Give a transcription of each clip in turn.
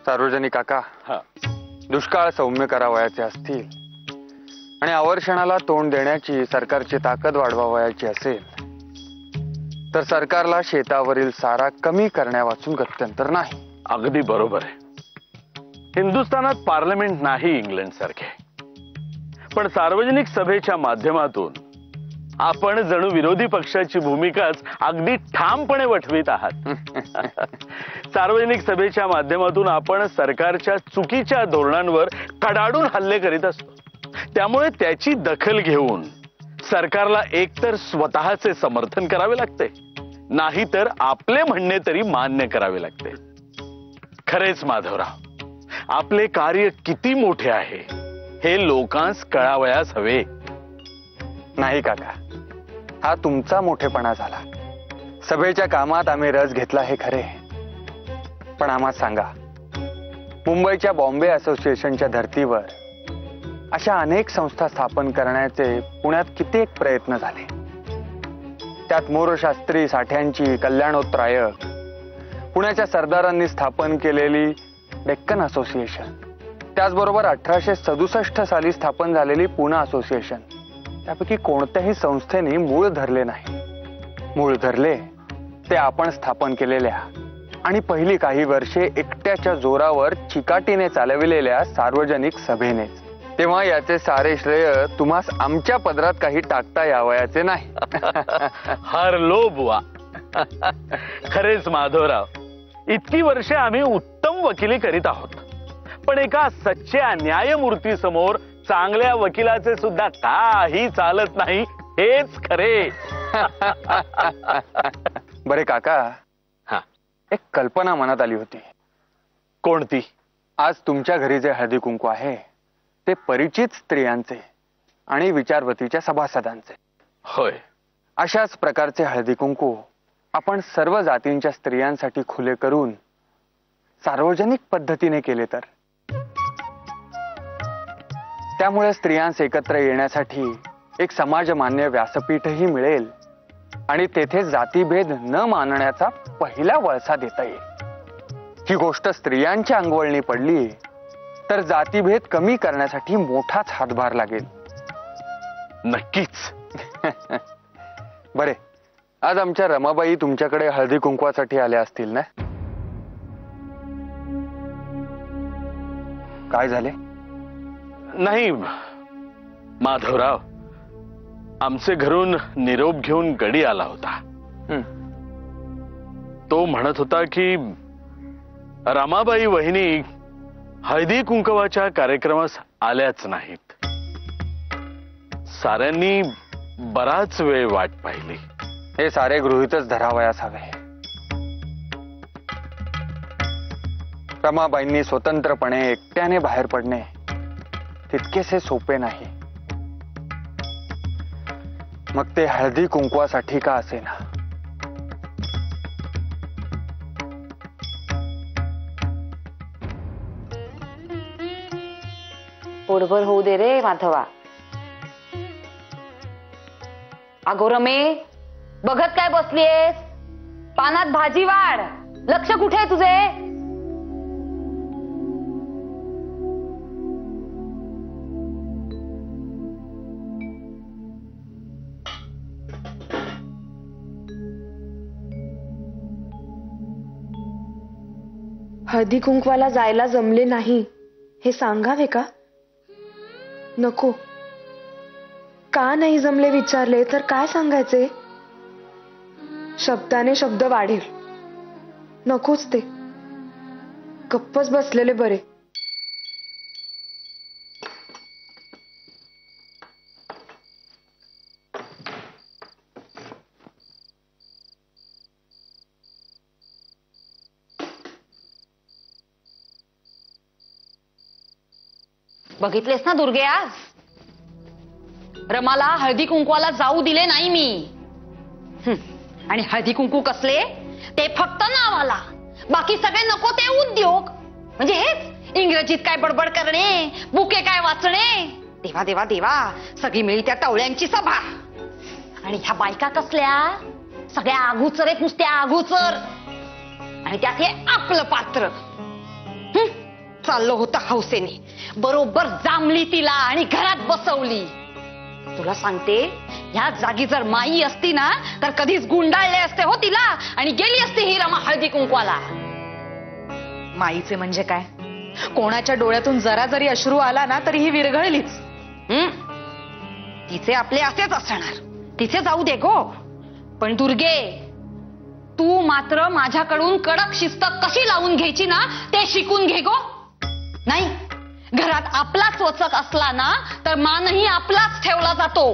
सार्वजनिक काका, दुष्काळ सौम्य करावयाचे असतील आणि अवर्षणाला तोंड देण्याची सरकारची ताकद वाढवावयाची असेल तर सरकारला शेतावरील सारा कमी करण्यावाचून गत्यंतर नाही. अगदी बरोबर आहे. हिंदुस्थानात पार्लमेंट नाही इंग्लंड सारखे, पण सार्वजनिक सभेच्या माध्यमातून आपण जणू विरोधी पक्षाची भूमिकाच अगदी ठामपणे वठवीत आहात. सार्वजनिक सभेच्या माध्यमातून आपण सरकारच्या चुकीच्या धोरणांवर कडाडून हल्ले करीत असतो. त्यामुळे त्याची दखल घेऊन सरकारला एकतर स्वतःचे समर्थन करावे लागते, नाहीतर आपले म्हणणे तरी मान्य करावे लागते. खरेच माधवराव, आपले कार्य किती मोठे आहे हे लोकांस कळावयास हवे. नाही काका, हा तुमचा मोठेपणा झाला. सभेच्या कामात आम्ही रस घेतला हे खरे, पण आम्हाला सांगा, मुंबईच्या बॉम्बे असोसिएशनच्या धर्तीवर अशा अनेक संस्था स्थापन करण्याचे पुण्यात कित्येक प्रयत्न झाले. त्यात मोरशास्त्री साठ्यांची कल्याणोत्तरायक, पुण्याच्या सरदारांनी स्थापन केलेली डेक्कन असोसिएशन, त्याचबरोबर 1867 साली स्थापन झालेली पुणा असोसिएशन, त्यापैकी कोणत्याही संस्थेने मूळ धरले नाही. मूळ धरले ते आपण स्थापन केलेल्या आणि पहिली काही वर्षे एकट्याच्या जोरावर चिकाटीने चालविलेल्या सार्वजनिक सभेनेच. तेव्हा याचे सारे श्रेय तुम्हास आमच्या पदरात काही टाकता यावयाचे नाही. हरलो बुवा. खरेच माधवराव, इतकी वर्षे आम्ही उत्तम वकिली करीत आहोत, पण एका सच्च्या न्यायमूर्ती समोर चांगल्या वकिलाचे सुद्धा काही चालत नाही, हेच खरे. बरे काका, एक कल्पना मनात आली होती. कोणती? आज तुमच्या घरी जे हळदी कुंकू आहे ते परिचित स्त्रियांचे आणि विचारवतीच्या सभासदांचे. होय. अशाच प्रकारचे हळदी कुंकू आपण सर्व जातींच्या स्त्रियांसाठी खुले करून सार्वजनिक पद्धतीने केले तर, त्यामुळे स्त्रियांस एकत्र येण्यासाठी एक समाजमान्य व्यासपीठही मिळेल आणि तेथे जातीभेद न मानण्याचा पहिला वळसा देता येईल. ही गोष्ट स्त्रियांच्या अंगवळणी पडली तर जातीभेद कमी करण्यासाठी मोठाच हातभार लागेल. नक्कीच. बरे, आज आमच्या रमाबाई तुमच्याकडे हळदी कुंकवासाठी आल्या असतील ना? काय झाले? नाही माधवराव, आमचे घरून निरोप घेऊन गडी आला होता. तो म्हणत होता की रमाबाई वहिनी हळदी कुंकवाच्या कार्यक्रमास आल्याच नाहीत. साऱ्यांनी बराच वेळ वाट पाहिली. हे सारे गृहीतच धरावयास हवे. रमाबाईंनी स्वतंत्रपणे एकट्याने बाहेर पडणे तितकेसे सोपे नाही. मग ते हळदी कुंकवासाठी का असेना. पोटभर होऊ दे रे माधवा. अगो रमे, बघत काय बसलीयस? पानात भाजी वाढ. लक्ष कुठे आहे तुझे? हळदी कुंकवाला जायला जमले नाही हे सांगावे का? नको. का नाही जमले विचारले तर काय सांगायचे? शब्दाने शब्द वाढेल. नकोच ते. गप्पच बसलेले बरे. बघितलेस ना दुर्गे, आज रमाला हळदी कुंकवाला जाऊ दिले नाही मी. आणि हळदी कुंकू कसले? ते फक्त नावाला. बाकी सगळे नको ते उद्योग. म्हणजे हेच इंग्रजीत काय बडबड करणे, बुके काय वाचणे. देवा देवा देवा, सगळी मिळी त्या टवळ्यांची सभा. आणि ह्या बायका कसल्या? सगळ्या आगुचर आहेत, नुसत्या आगुचर. आणि त्यात हे आपलं पात्र. चाललं होतं हौसेने, बरोबर जांभली तिला आणि घरात बसवली. तुला सांगते, ह्या जागी जर माई असती ना तर कधीच गुंडाळले असते हो तिला आणि गेली असती ही रमा हळदी कुंकवाला. माईचे म्हणजे काय? कोणाच्या डोळ्यातून जरा जरी अश्रू आला ना तरी ही विरघळलीच. तिचे आपले असेच असणार, तिचे जाऊ दे गो. पण दुर्गे, तू मात्र माझ्याकडून कडक शिस्त कशी लावून घ्यायची ना ते शिकून घे गो. नाही, घरात आपलाच वचक असला ना तर मानही आपलाच ठेवला जातो.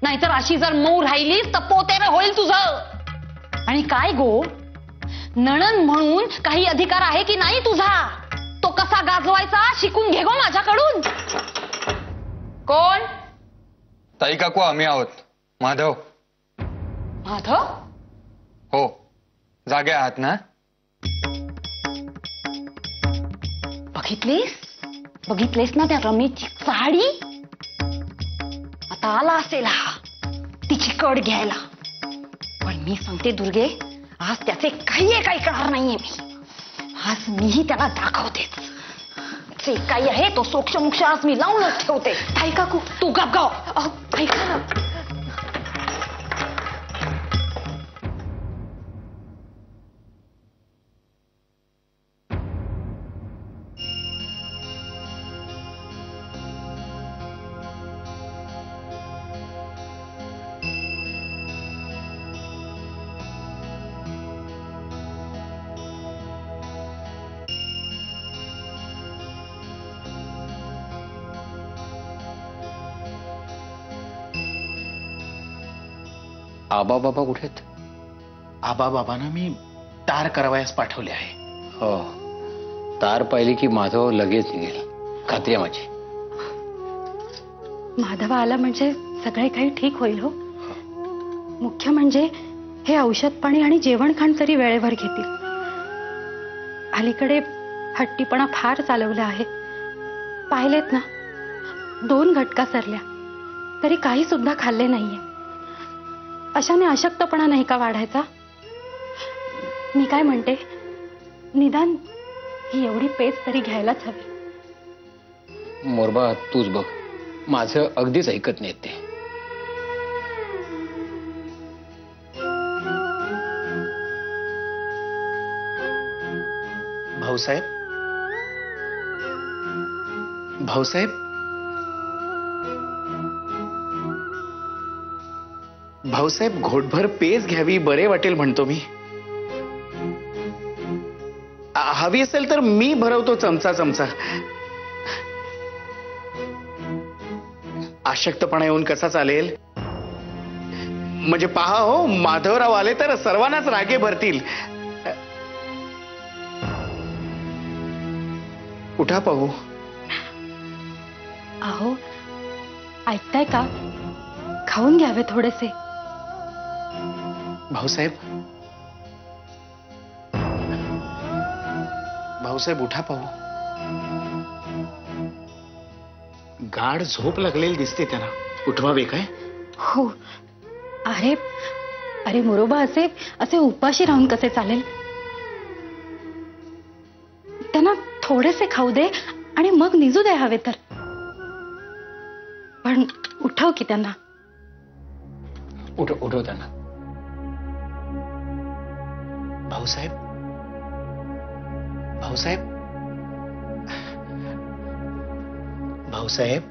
नाहीतर अशी जर मऊ राहिलीस तर पोतेर होईल तुझं. आणि काय गो, नणंद म्हणून काही अधिकार आहे की नाही तुझा? तो कसा गाजवायचा शिकून घे गो माझ्याकडून. कोण? ताई काकू, आम्ही आहोत. माधव. माधव? हो, जागे आहात ना? बघितलेस ना त्या रमेशची साडी? आता आला असेल हा तिची कड घ्यायला. पण मी सांगते दुर्गे, आज त्याचे काही ऐकणार नाहीये मी. आज मीही त्याला दाखवतेच. जे काही आहे तो सोक्षमोक्ष आज मी लावूनच ठेवते. ताई काकू, तू गपगाव. ऐका ना. आबा बाबा कुठे आहेत? आबा बाबांना मी तार करावयास पाठवले आहे. हो, तार पाहिली की माधव लगेच निघेल, खात्री आहे माझी. माधव आला म्हणजे सगळे काही ठीक होईल हो. मुख्य म्हणजे हे औषध पाणी आणि जेवण खाण तरी वेळेवर घेतील. अलीकडे हट्टीपणा फार चालवला आहे. पाहिलेत ना, 2 घटका सरल्या तरी काही सुद्धा खाल्ले नाहीये. अशाने अशक्तपणा नाही का वाढायचा? मी काय म्हणते, निदान ही एवढी पेज तरी घ्यायलाच हवी. मोरबा, तूच बघ, माझं अगदीच ऐकत नाहीत ते. भाऊसाहेब, भाऊसाहेब, भाऊसाहेब, घोटभर पेज घ्यावी, बरे वाटेल म्हणतो मी. हवी असेल तर मी भरवतो चमचा चमचा. अशक्तपणा येऊन कसा चालेल? म्हणजे पहा हो, माधवराव आले तर सर्वांनाच रागे भरतील. उठा पाहू. अहो, ऐकताय का? खाऊन घ्यावे थोडेसे. भाऊसाहेब, भाऊसाहेब, उठा पाहू. गाढ झोप लागलेली दिसते त्यांना. उठवावे काय? हो. अरे अरे मोरोबा, असे उपाशी राहून कसे चालेल? त्यांना थोडेसे खाऊ दे आणि मग निजू दे हवे तर. पण उठव की त्यांना. उठव त्यांना. भाऊसाहेब, भाऊसाहेब, भाऊसाहेब,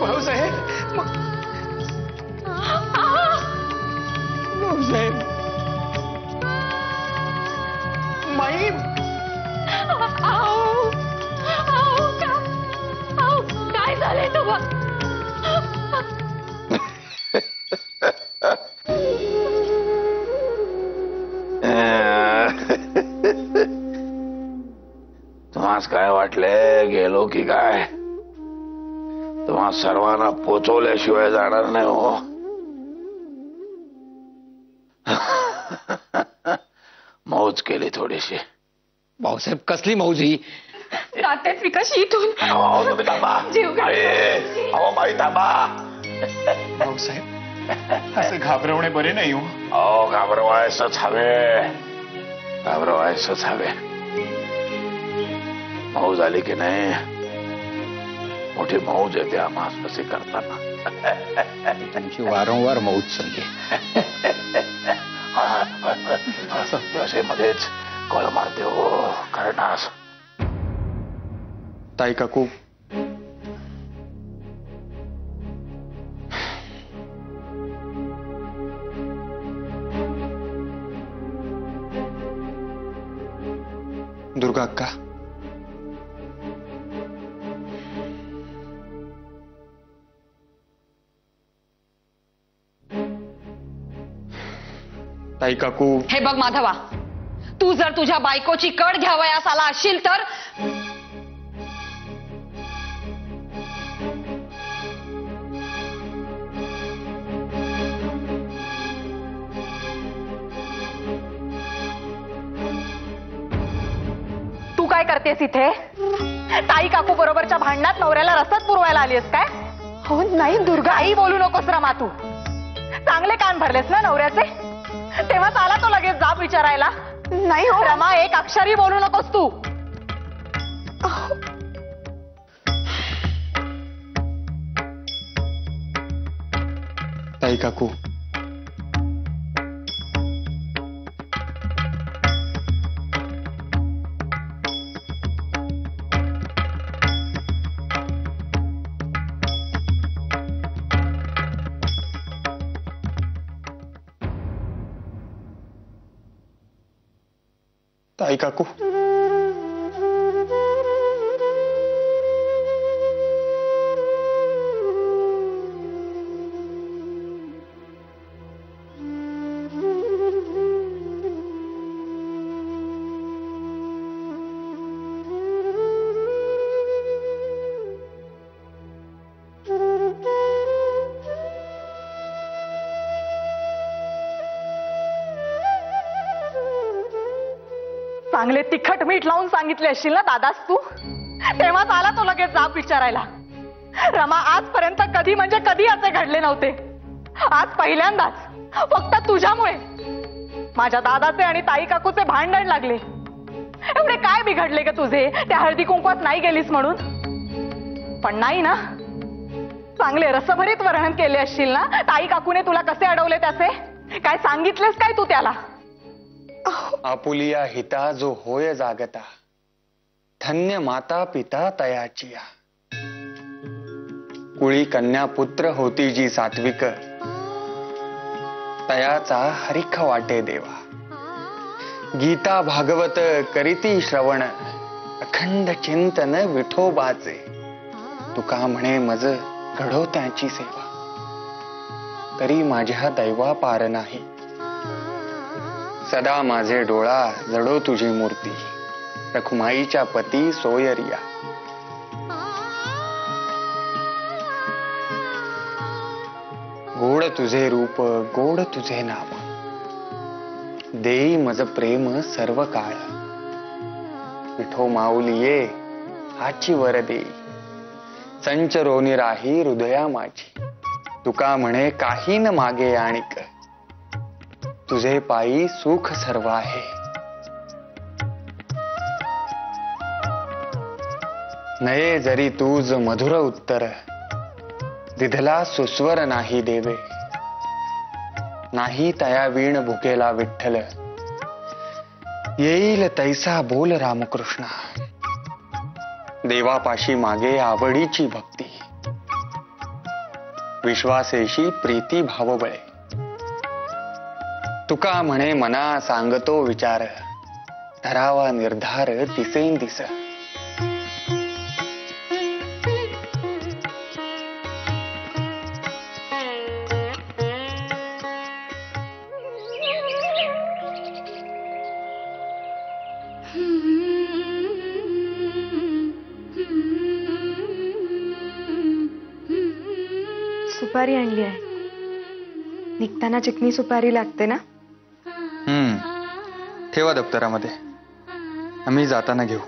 भाऊसाहेब, भाऊसाहेब, माई, काय झालंय तुम्हाला? तुम्हास काय वाटले गेलो की काय? तुम्हा सर्वांना पोचवल्याशिवाय जाणार नाही हो. मौज केली थोडीशी. भाऊसाहेब कसली मौजी? जातेच मी कशी इथून. जीव भाऊसाहेब असे घाबरवणे बरे नाही हो. घाबरवायचंच हवे. मौज आली की नाही, मोठी मौज येते आम्हास्पसी करताना. त्यांची वारंवार मौज चालली. असे मध्येच कळ मारते हो करणास. ताई काकू, दुर्गा अक्का, ताई काकू, हे बघ माधवा, तू जर तुझ्या बायकोची कड घ्यावयास आला असशील तर तू काय करतेस इथे? ताई काकू बरोबरच्या भांडणात नवऱ्याला रसद पुरवायला आलीस काय? हो नाही दुर्गा, आई बोलू नकोस रमा. तू चांगले कान भरलेस ना नवऱ्याचे, तेव्हाच आला तो लगेच जाब विचारायला. नाही हो रमा, एक अक्षरही बोलू नकोस तू. ताई काकू, ताई काकू, चांगले तिखट मीठ लावून सांगितले असशील ना दादास तू, तेव्हाच आला तो लगेच जाब विचारायला. रमा, आजपर्यंत कधी म्हणजे कधी असे घडले नव्हते. आज पहिल्यांदाच फक्त तुझ्यामुळे माझ्या दादाचे आणि ताई काकूचे भांडण लागले. एवढे काय बिघडले का तुझे त्या हळदी कुंकवात नाही गेलीस म्हणून? पण नाही ना, चांगले रसभरीत वर्णन केले असशील ना ताई काकूने तुला कसे अडवले त्याचे. काय सांगितलेस काय तू त्याला? आपुलिया हिता जो होय जागता, धन्य माता पिता तयाचिया. कुळी कन्या पुत्र होती जी सात्विक, तयाचा हरिख वाटे देवा. गीता भागवत करीती श्रवण, अखंड चिंतन विठोबाचे. तुका म्हणे मज घडो त्याची सेवा, तरी माझ्या दैवा पार नाही. सदा माझे डोळा जडो तुझी मूर्ती, रखुमाईच्या पती सोयरिया. गोड तुझे रूप गोड तुझे नाम, देई मज प्रेम सर्व काळ. विठो माऊलिये आची वर देई, संचरोनी राही हृदया माझी. तुका म्हणे काही न मागे आणिक, तुझे पायी सुख सर्व आहे. नये जरी तूज मधुर उत्तर, दिधला सुस्वर नाही देवे. नाही तया वीण भुकेला विठ्ठल, येईल तैसा बोल रामकृष्ण. देवापाशी मागे आवडीची भक्ती, विश्वासेशी प्रीती भावबळे. तुका म्हणे मना सांगतो विचार, धरावा निर्धार दिसेंदिस. सुपारी आणली आहे. निघताना चिकनी सुपारी लागते ना? ठेवा दप्तरामध्ये. आम्ही जाताना घेऊ.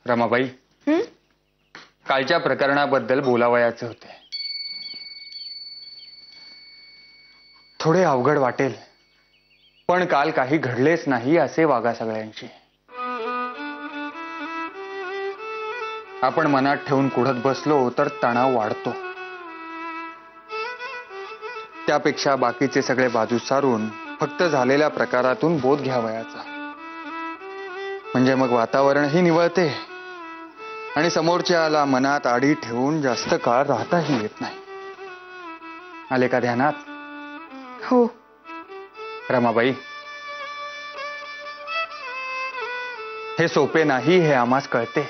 रमाबाई, कालच्या प्रकरणाबद्दल बोलावयाचे होते. थोडे अवघड वाटेल, पण काल काही घडलेच नाही असे वागा सगळ्यांशी. आपण मनात ठेवून कुढत बसलो तर तणाव वाढतो. त्यापेक्षा बाकीचे सगळे बाजू सारून फक्त झालेल्या प्रकारातून बोध घ्यावयाचा. म्हणजे मग वातावरणही निवळते आणि समोरच्याला मनात आडी ठेवून जास्त काळ राहताही येत नाही. आले का ध्यानात? हो. रमाबाई, हे सोपे नाही हे आम्हास कळते.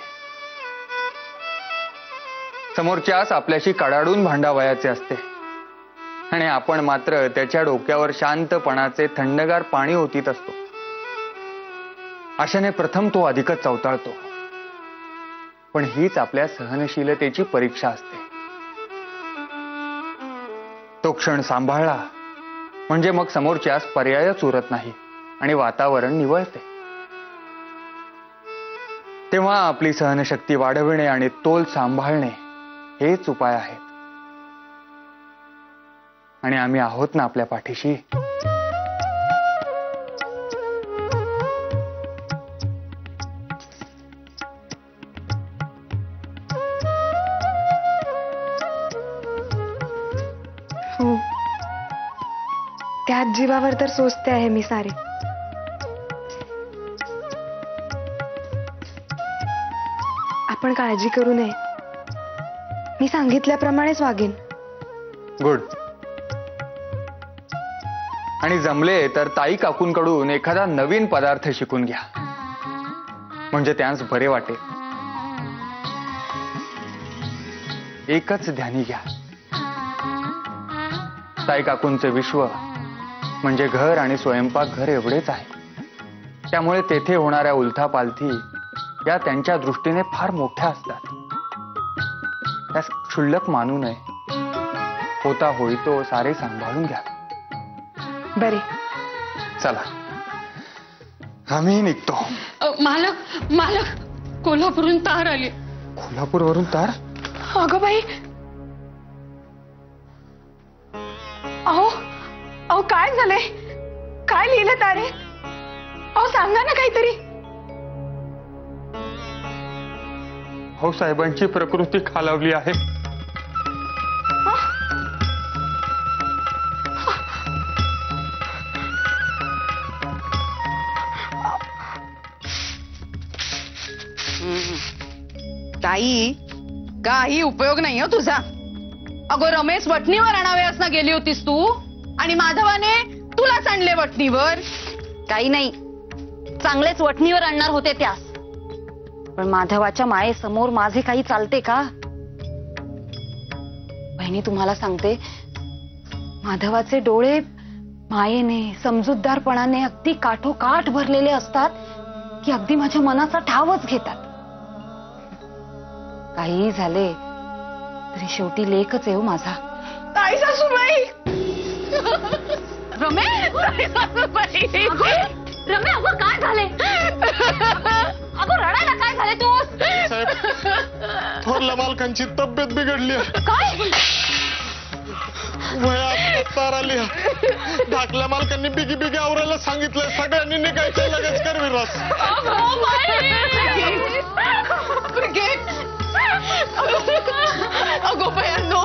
समोरच्यास आपल्याशी कडाडून भांडावयाचे असते आणि आपण मात्र त्याच्या डोक्यावर शांतपणाचे थंडगार पाणी ओतीत असतो. अशाने प्रथम तो अधिकच चवताळतो. पण हीच आपल्या सहनशीलतेची परीक्षा असते. तो क्षण सांभाळला म्हणजे मग समोरच्यास पर्यायच उरत नाही आणि वातावरण निवळते. तेव्हा आपली सहनशक्ती वाढविणे आणि तोल सांभाळणे हेच उपाय आहेत. आणि आम्ही आहोत ना आपल्या पाठीशी. हो, त्याच जीवावर तर सोचते आहे मी सारे. आपण काळजी करू नये. मी सांगितल्याप्रमाणेच वागेन. गुड. आणि जमले तर ताई काकूंकडून एखादा नवीन पदार्थ शिकून घ्या, म्हणजे त्यांस बरे वाटेल. एकच ध्यानी घ्या, ताई काकूंचे विश्व म्हणजे घर आणि स्वयंपाकघर एवढेच आहे. त्यामुळे तेथे होणाऱ्या उलथापालथी या त्यांच्या दृष्टीने फार मोठ्या असतात. त्यास क्षुल्लक मानू नये. होता होई तो सारे सांभाळून घ्या. बरे, चला आम्ही निघतो. मालक मालक, कोल्हापूरहून तार आली. कोल्हापूरवरून तार? अगं बाई, अहो अहो काय झालंय? काय लिहिलं तारे? अहो सांगा ना काहीतरी. हो, साहेबांची प्रकृती खालावली आहे. ताई, काही उपयोग नाही हो तुझा. अगो रमेश वटणीवर आणाव्यास ना गेली होतीस तू, आणि माधवाने तुलाच आणले वटणीवर. काही नाही, चांगलेच वटणीवर आणणार होते त्यास. पण माधवाच्या मायेसमोर माझे काही चालते का? बहिणी, तुम्हाला सांगते, माधवाचे डोळे मायेने, समजूतदारपणाने अगदी काठोकाठ भरलेले असतात की अगदी माझ्या मनाचा ठावच घेतात. काही झाले तरी शेवटी लेकच आहे हो माझा. ताई सासूबाई, रमे, रमे, अगं काय झाले? अगं रडायला काय झाले तू? थोरल्या मालकांची तब्येत बिघडली. काय? वयात तार आली. धाकल्या मालकांनी बिगी बिगी आवरायला सांगितलंय. सगळ्यांनी निघायचं लगेच कर विरास. अगो बयांनो,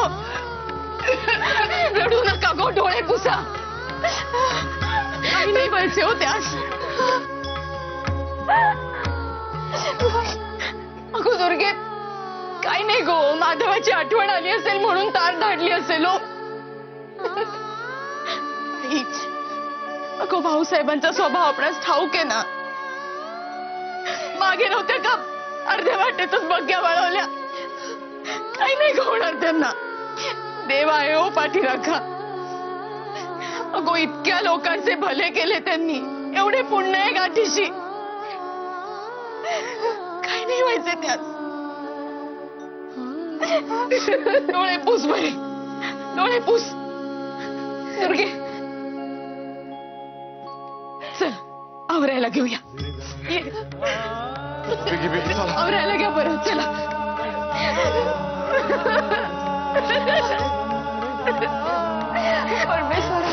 रडू नका गो, डोळे पुसा. काही नाही व्हायचे हो त्यास. अगो दुर्गे, काही नाही गो, माधवाची आठवण आली असेल म्हणून तार धाडली असेल हो. अगो भाऊसाहेबांचा स्वभाव आपणास ठाऊक आहे ना. मागे नव्हत्या का अर्ध्या वाटेतच बग्या वळवल्या. काही नाही होणार त्यांना. देव आहे हो पाठीराखा. अगो इतक्या लोकांचे भले केले त्यांनी, एवढे पुण्य आहे गाठीशी. काही नाही व्हायचे त्यात. डोळे पुस बरे, डोळे पुस. दुर्गे चल आवरायला घेऊया ये. बिगी बिगी चला. आवरायला घ्या बरं चला. परमेश्वरा